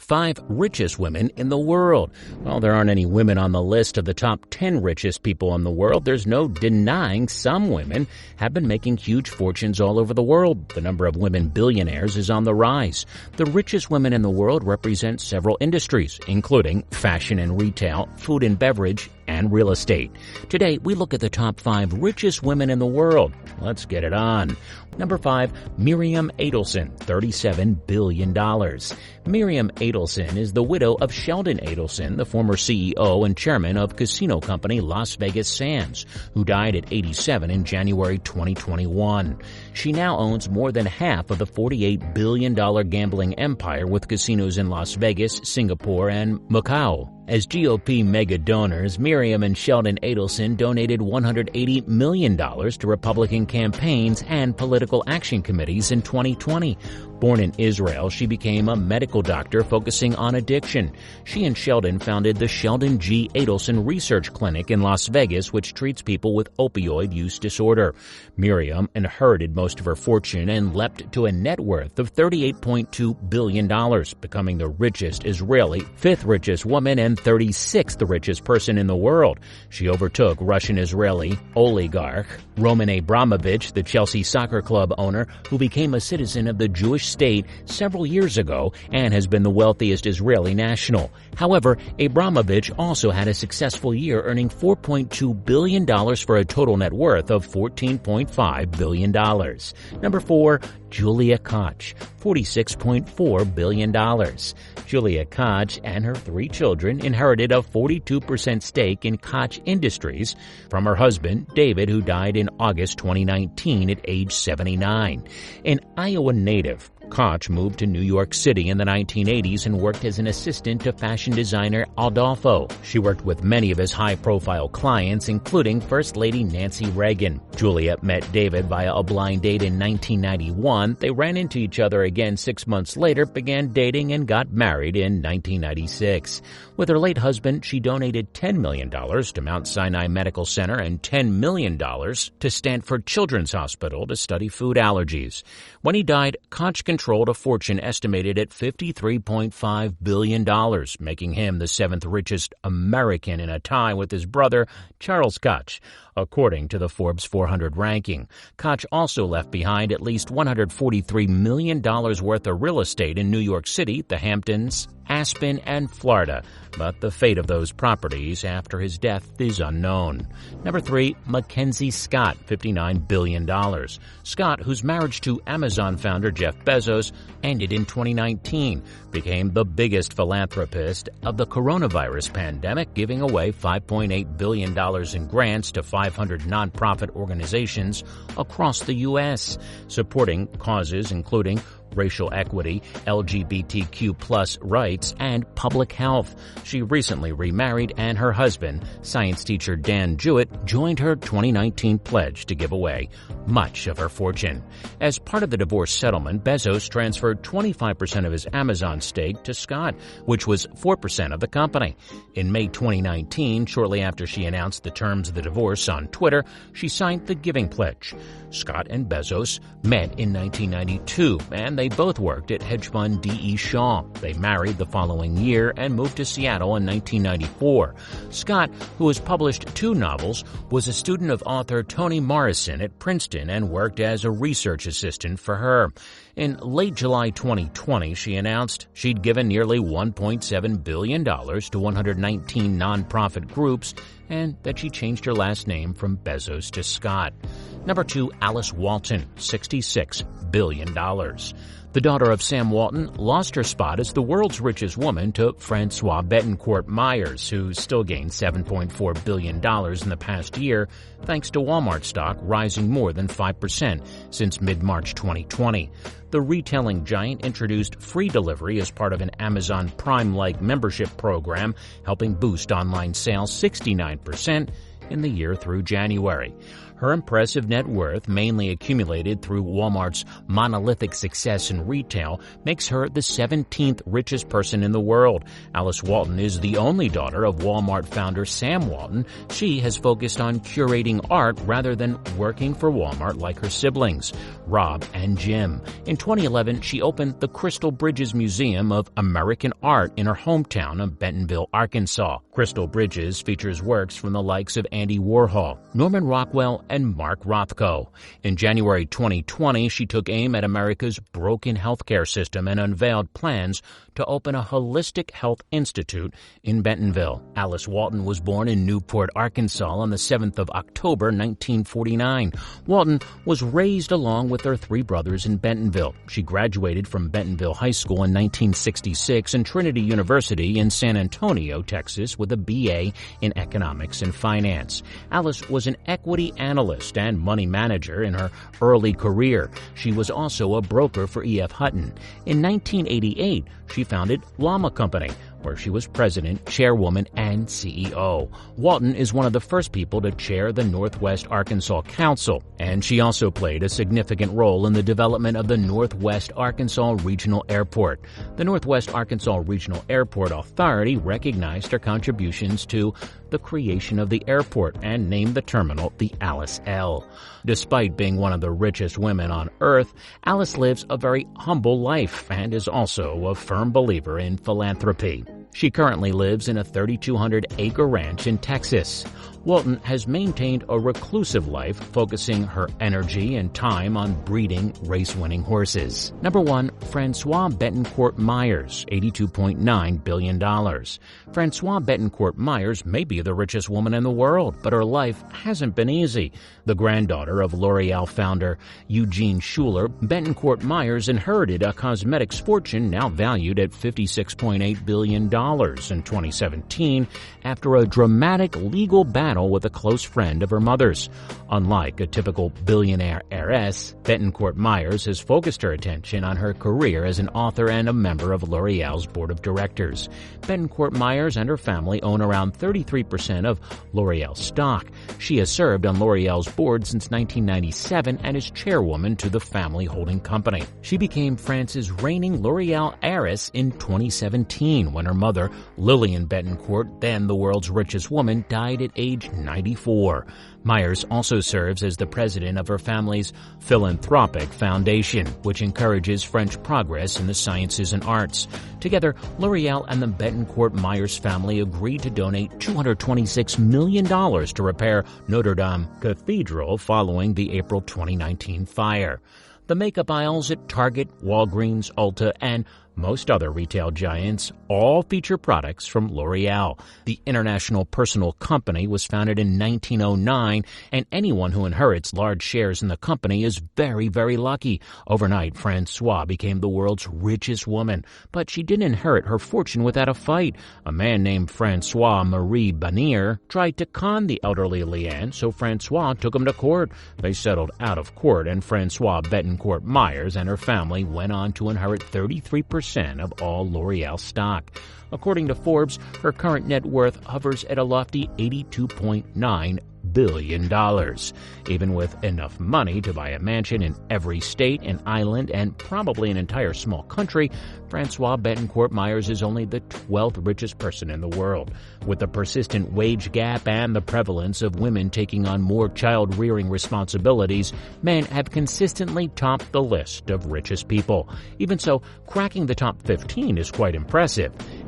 5 richest women in the world. Well, there aren't any women on the list of the top 10 richest people in the world. There's no denying some women have been making huge fortunes all over the world. The number of women billionaires is on the rise. The richest women in the world represent several industries, including fashion and retail, food and beverage, and real estate. Today, we look at the top 5 richest women in the world. Let's get it on. Number 5, Miriam Adelson, $37 billion. Miriam Adelson is the widow of Sheldon Adelson, the former CEO and chairman of casino company Las Vegas Sands, who died at 87 in January 2021. She now owns more than half of the $48 billion gambling empire with casinos in Las Vegas, Singapore, and Macau. As GOP mega donors, Miriam and Sheldon Adelson donated $180 million to Republican campaigns and political action committees in 2020. Born in Israel, she became a medical doctor focusing on addiction. She and Sheldon founded the Sheldon G. Adelson Research Clinic in Las Vegas, which treats people with opioid use disorder. Miriam inherited most of her fortune and leapt to a net worth of $38.2 billion, becoming the richest Israeli, 5th richest woman, and 36th richest person in the world. She overtook Russian-Israeli oligarch Roman Abramovich, the Chelsea soccer club owner, who became a citizen of the Jewish state several years ago and has been the wealthiest Israeli national. However, Abramovich also had a successful year, earning $4.2 billion for a total net worth of $14.5 billion. Number 4, Julia Koch, $46.4 billion. Julia Koch and her 3 children inherited a 42% stake in Koch Industries from her husband, David, who died in August 2019 at age 79. An Iowa native, Koch moved to New York City in the 1980s and worked as an assistant to fashion designer Adolfo. She worked with many of his high-profile clients, including First Lady Nancy Reagan. Julia met David via a blind date in 1991. They ran into each other again 6 months later, began dating, and got married in 1996. With her late husband, she donated $10 million to Mount Sinai Medical Center and $10 million to Stanford Children's Hospital to study food allergies. When he died, Koch controlled a fortune estimated at $53.5 billion, making him the 7th richest American, in a tie with his brother, Charles Koch, according to the Forbes 400 ranking. Koch also left behind at least $143 million worth of real estate in New York City, the Hamptons, Aspen, and Florida, but the fate of those properties after his death is unknown. Number 3, Mackenzie Scott, $59 billion. Scott, whose marriage to Amazon founder Jeff Bezos ended in 2019, became the biggest philanthropist of the coronavirus pandemic, giving away $5.8 billion in grants to 500 nonprofit organizations across the U.S., supporting causes including racial equity, LGBTQ+ rights, and public health. She recently remarried, and her husband, science teacher Dan Jewett, joined her 2019 pledge to give away much of her fortune. As part of the divorce settlement, Bezos transferred 25% of his Amazon stake to Scott, which was 4% of the company. In May 2019, shortly after she announced the terms of the divorce on Twitter, she signed the Giving Pledge. Scott and Bezos met in 1992, and they both worked at hedge fund D.E. Shaw. They married the following year and moved to Seattle in 1994. Scott, who has published 2 novels, was a student of author Toni Morrison at Princeton and worked as a research assistant for her. In late July 2020, she announced she'd given nearly $1.7 billion to 119 nonprofit groups and that she changed her last name from Bezos to Scott. Number 2, Alice Walton, $66 billion. The daughter of Sam Walton lost her spot as the world's richest woman to Francois Bettencourt Myers, who still gained $7.4 billion in the past year, thanks to Walmart stock rising more than 5% since mid-March 2020. The retailing giant introduced free delivery as part of an Amazon Prime-like membership program, helping boost online sales 69% in the year through January. Her impressive net worth, mainly accumulated through Walmart's monolithic success in retail, makes her the 17th richest person in the world. Alice Walton is the only daughter of Walmart founder Sam Walton. She has focused on curating art rather than working for Walmart like her siblings, Rob and Jim. In 2011, she opened the Crystal Bridges Museum of American Art in her hometown of Bentonville, Arkansas. Crystal Bridges features works from the likes of Andy Warhol, Norman Rockwell, and Mark Rothko. In January 2020, she took aim at America's broken healthcare system and unveiled plans to open a holistic health institute in Bentonville. Alice Walton was born in Newport, Arkansas on the 7th of October, 1949. Walton was raised along with her three brothers in Bentonville. She graduated from Bentonville High School in 1966 and Trinity University in San Antonio, Texas, with a BA in economics and finance. Alice was an equity analyst and money manager in her early career. She was also a broker for E.F. Hutton. In 1988, she founded Llama Company, where she was president, chairwoman, and CEO. Walton is one of the first people to chair the Northwest Arkansas Council, and she also played a significant role in the development of the Northwest Arkansas Regional Airport. The Northwest Arkansas Regional Airport Authority recognized her contributions to the creation of the airport and named the terminal the Alice L. Despite being one of the richest women on earth, Alice lives a very humble life and is also a firm believer in philanthropy. She currently lives in a 3,200-acre ranch in Texas. Walton has maintained a reclusive life, focusing her energy and time on breeding race-winning horses. Number 1, Francois Betancourt Myers, $82.9 billion. Francois Betancourt Myers may be the richest woman in the world, but her life hasn't been easy. The granddaughter of L'Oreal founder Eugene Schuler, Betancourt Myers inherited a cosmetics fortune now valued at $56.8 billion in 2017 after a dramatic legal battle with a close friend of her mother's. Unlike a typical billionaire heiress, Betancourt Myers has focused her attention on her career as an author and a member of L'Oreal's board of directors. Betancourt Myers and her family own around 33% of L'Oreal stock. She has served on L'Oreal's board since 1997 and is chairwoman to the family holding company. She became France's reigning L'Oreal heiress in 2017 when her mother, Lillian Betancourt, then the world's richest woman, died at age 94. Myers also serves as the president of her family's philanthropic foundation, which encourages French progress in the sciences and arts. Together, L'Oreal and the Betancourt Myers family agreed to donate $226 million to repair Notre Dame Cathedral following the April 2019 fire. The makeup aisles at Target, Walgreens, Ulta, and most other retail giants all feature products from L'Oreal. The international personal company was founded in 1909, and anyone who inherits large shares in the company is very, very lucky. Overnight, Francois became the world's richest woman, but she didn't inherit her fortune without a fight. A man named Francois-Marie Bannier tried to con the elderly Leanne, so Francois took him to court. They settled out of court, and Francois Betancourt Myers and her family went on to inherit 33% of all L'Oreal stock. According to Forbes, her current net worth hovers at a lofty $82.9 billion. Even with enough money to buy a mansion in every state and island and probably an entire small country, Francois Betancourt Myers is only the 12th richest person in the world. With the persistent wage gap and the prevalence of women taking on more child-rearing responsibilities, men have consistently topped the list of richest people. Even so, cracking the top 15 is quite impressive.